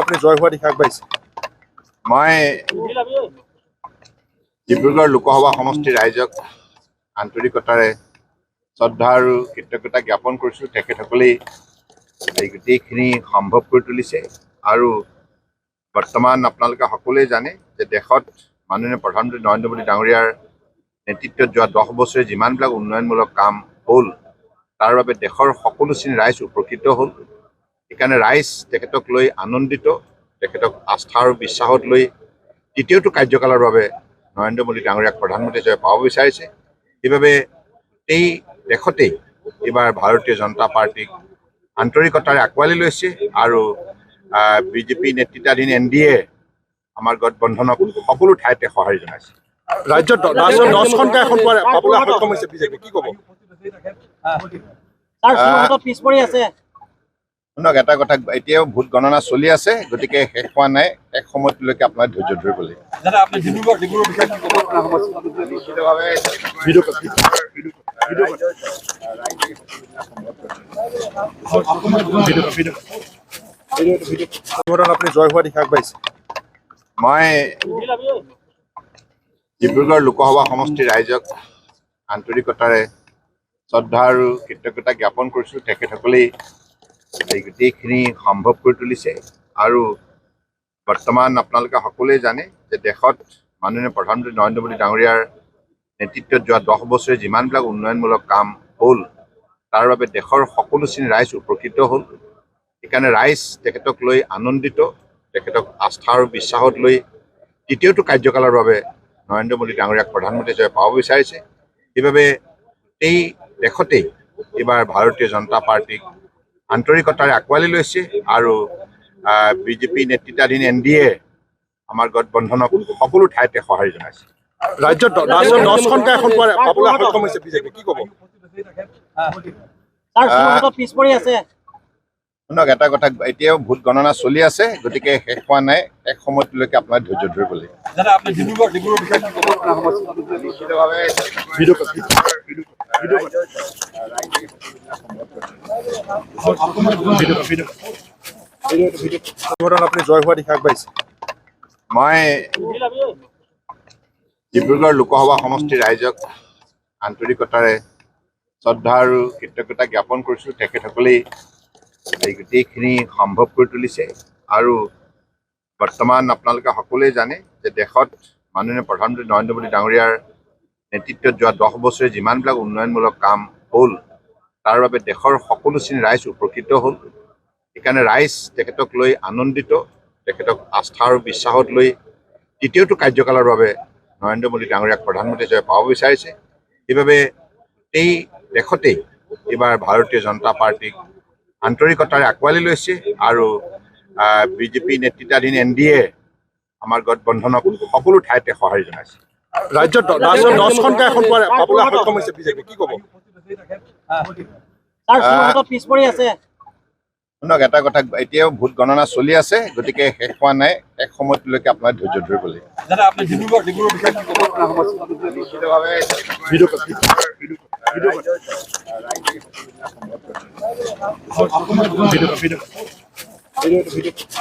আপুনি জয় হোৱা দিশা আগবাঢ়িছে। মই ডিব্ৰুগড় লোকসভা সমষ্টিৰ ৰাইজক আন্তৰিকতাৰে শ্ৰদ্ধা আৰু কৃতজ্ঞতা জ্ঞাপন কৰিছোঁ। তেখেতসকলেই এই গোটেইখিনি সম্ভৱ কৰি তুলিছে আৰু বৰ্তমান আপোনালোকে সকলোৱে জানে যে দেশত মাননীয় প্ৰধানমন্ত্ৰী নৰেন্দ্ৰ মোদী ডাঙৰীয়াৰ নেতৃত্বত যোৱা 10 বছৰে যিমানবিলাক উন্নয়নমূলক কাম হ'ল তাৰ বাবে দেশৰ সকলো শ্ৰেণীৰ ৰাইজ উপকৃত হ'ল। সেইকাৰণে ৰাইজ তেখেতক লৈ আনন্দিত, তেখেতক আস্থা আৰু বিশ্বাসত লৈ তৃতীয়টো কাৰ্যকালৰ বাবে নৰেন্দ্ৰ মোদী ডাঙৰীয়াক প্ৰধানমন্ত্ৰী হিচাপে পাব বিচাৰিছে। সেইবাবে এই দেশতেই এইবাৰ ভাৰতীয় জনতা পাৰ্টীক আন্তৰিকতাৰে আঁকোৱালি লৈছে আৰু বিজেপি নেতৃত্বাধীন NDA আমাৰ গঠবন্ধনক সকলো ঠাইতে সঁহাৰি জনাইছে। ৰাজ্যত 10খনকৈ এখন পাবলৈ সক্ষম হৈছে বিজেপি, কি ক'ব? শুনক, এটা কথা, এতিয়াও ভোট গণনা চলি আছে, গতিকে শেষ হোৱা নাই। এক সময়লৈকে আপোনাৰ ধৈৰ্য ধৰিব লাগিব। আপুনি জয় হোৱা দিশা আগবাঢ়িছে। মই ডিব্ৰুগড় লোকসভা সমষ্টিৰ ৰাইজক আন্তৰিকতাৰে শ্ৰদ্ধা আৰু কৃতজ্ঞতা জ্ঞাপন কৰিছোঁ। তেখেতসকলেই এই গোটেইখিনি সম্ভৱ কৰি তুলিছে আৰু বৰ্তমান আপোনালোকে সকলোৱে জানে যে দেশত মাননীয় প্ৰধানমন্ত্ৰী নৰেন্দ্ৰ মোদী ডাঙৰীয়াৰ নেতৃত্বত যোৱা 10 বছৰে যিমানবিলাক উন্নয়নমূলক কাম হ'ল তাৰ বাবে দেশৰ সকলো শ্ৰেণীৰ ৰাইজ উপকৃত হ'ল। সেইকাৰণে ৰাইজ তেখেতক লৈ আনন্দিত, তেখেতক আস্থা আৰু বিশ্বাসত লৈ তৃতীয়টো কাৰ্যকালৰ বাবে নৰেন্দ্ৰ মোদী ডাঙৰীয়াক প্ৰধানমন্ত্ৰী হিচাপে পাব বিচাৰিছে। সেইবাবে এই দেশতেই এইবাৰ ভাৰতীয় জনতা পাৰ্টীক আন্তৰিকতাৰে আঁকোৱালি লৈছে আৰু বিজেপি নেতৃত্বাধীন NDA আমাৰ গঠবন্ধনক সকলো ঠাইতে সঁহাৰি জনাইছে। ৰাজ্যত 10খনকৈ এখন পাবলৈ সক্ষম হৈছে বিজেপি, কি ক'ব? শুনক, এটা কথা, এতিয়াও ভোট গণনা চলি আছে, গতিকে শেষ হোৱা নাই। এক সময়লৈকে আপোনাৰ ধৈৰ্য ধৰিব লাগিব। আপুনি জয় হোৱা দিশা আগবাঢ়িছে। মই ডিব্ৰুগড় লোকসভা সমষ্টিৰ ৰাইজক আন্তৰিকতাৰে শ্ৰদ্ধা আৰু কৃতজ্ঞতা জ্ঞাপন কৰিছোঁ। তেখেতসকলেই এই গোটেইখিনি সম্ভৱ কৰি তুলিছে আৰু বৰ্তমান আপোনালোকে সকলোৱে জানে যে দেশত মাননীয় প্ৰধানমন্ত্ৰী নৰেন্দ্ৰ মোদী ডাঙৰীয়াৰ নেতৃত্বত যোৱা 10 বছৰে যিমানবিলাক উন্নয়নমূলক কাম হ'ল তাৰ বাবে দেশৰ সকলো শ্ৰেণীৰ ৰাইজ উপকৃত হ'ল। সেইকাৰণে ৰাইজ তেখেতক লৈ আনন্দিত, তেখেতক আস্থা আৰু বিশ্বাসত লৈ তৃতীয়টো কাৰ্যকালৰ বাবে নৰেন্দ্ৰ মোদী ডাঙৰীয়াক প্ৰধানমন্ত্ৰী হিচাপে পাব বিচাৰিছে। সেইবাবে এই দেশতেই এইবাৰ ভাৰতীয় জনতা পাৰ্টীক আন্তৰিকতাৰে আঁকোৱালি লৈছে আৰু বিজেপি নেতৃত্বাধীন NDA আমাৰ গঠবন্ধনক সকলো ঠাইতে সঁহাৰি জনাইছে। ৰাজ্যত 10খনকৈ এখন পাবলৈ সক্ষম হৈছে বিজেপি, কি ক'ব? শুনক, এটা কথা, এতিয়াও ভোট গণনা চলি আছে, গতিকে শেষ হোৱা নাই। এক সময়লৈকে আপোনাৰ ধৈৰ্য ধৰিব লাগিব।